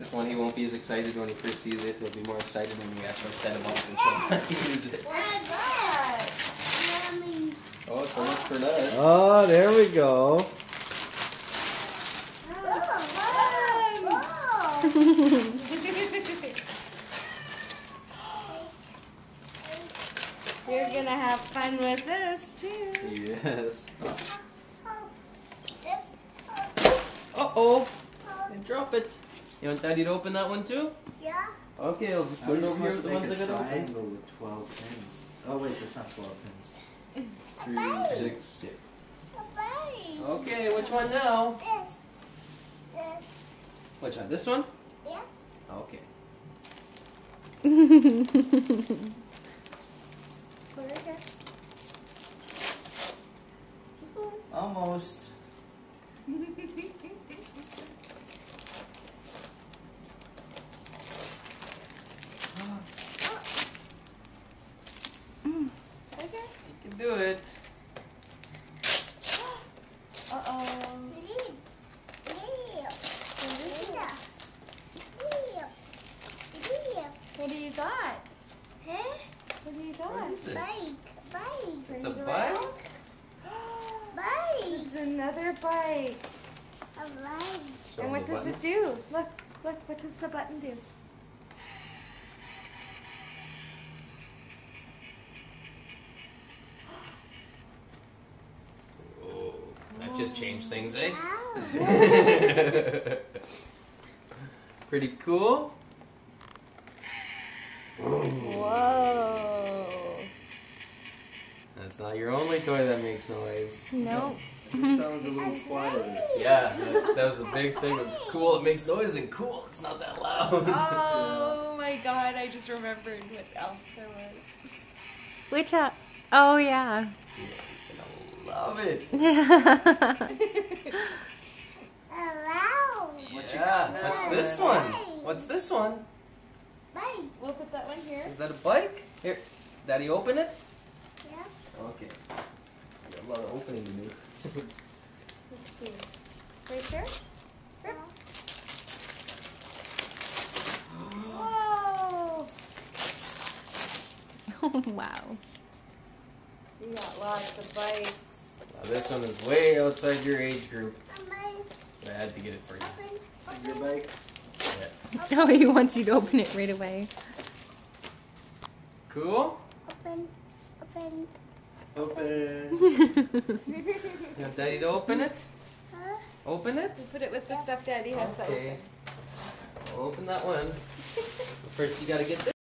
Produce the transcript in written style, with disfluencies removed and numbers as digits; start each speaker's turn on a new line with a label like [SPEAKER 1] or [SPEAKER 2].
[SPEAKER 1] This one he won't be as excited when he first sees it. He'll be more excited when we actually set him up and show him how to use it. Oh, so much for that.
[SPEAKER 2] Oh, there we go.
[SPEAKER 3] You're gonna have fun with this too.
[SPEAKER 1] Yes. Uh-oh. And drop it. You want Daddy to open that one too?
[SPEAKER 4] Yeah.
[SPEAKER 1] Okay, I'll just put it over here with the ones I got open.
[SPEAKER 2] Triangle with 12 pins. Oh wait, that's not 12 pins.
[SPEAKER 1] 3, 6, 6. Okay, which one now?
[SPEAKER 4] This.
[SPEAKER 1] Which one? This one?
[SPEAKER 4] Yeah.
[SPEAKER 1] Okay.
[SPEAKER 3] Put it here.
[SPEAKER 2] Almost.
[SPEAKER 3] Okay.
[SPEAKER 1] You can do it.
[SPEAKER 3] Uh-oh. What do you got? What do you got?
[SPEAKER 1] What is it?
[SPEAKER 4] Bike.
[SPEAKER 1] It's a bike?
[SPEAKER 3] It's another bike.
[SPEAKER 1] Show
[SPEAKER 3] And
[SPEAKER 1] him
[SPEAKER 3] what
[SPEAKER 1] the
[SPEAKER 3] does
[SPEAKER 1] button.
[SPEAKER 3] it do? Look, what does the button do?
[SPEAKER 1] Oh, that just changed things, eh? Pretty cool.
[SPEAKER 3] Whoa.
[SPEAKER 1] That's not your only toy that makes noise.
[SPEAKER 3] Nope.
[SPEAKER 2] This sounds a little quieter.
[SPEAKER 1] Yeah, that was the big thing. It's cool, it makes noise, and cool, it's not that loud.
[SPEAKER 3] Oh my god, I just remembered what else there was.
[SPEAKER 5] Which oh yeah.
[SPEAKER 1] Yeah, he's gonna love it. Yeah, what's this one? What's this one?
[SPEAKER 3] We'll put that one here.
[SPEAKER 1] Is that a bike? Here, Daddy, open it.
[SPEAKER 4] Yeah.
[SPEAKER 1] Okay. Got a lot of opening to do.
[SPEAKER 3] Let's see. Right there? Rip. Whoa!
[SPEAKER 5] Oh wow.
[SPEAKER 3] You got lots of bikes.
[SPEAKER 1] Now, this one is way outside your age group. I had to get it for you.
[SPEAKER 2] Your bike?
[SPEAKER 1] Yeah.
[SPEAKER 5] Oh, he wants you to open it right away.
[SPEAKER 1] Cool?
[SPEAKER 4] Open.
[SPEAKER 2] Open.
[SPEAKER 1] You want Daddy to open it? Open it?
[SPEAKER 3] We'll put it with the stuff Daddy has to
[SPEAKER 1] Okay.
[SPEAKER 3] open.
[SPEAKER 1] I'll open that one. First, you gotta get this.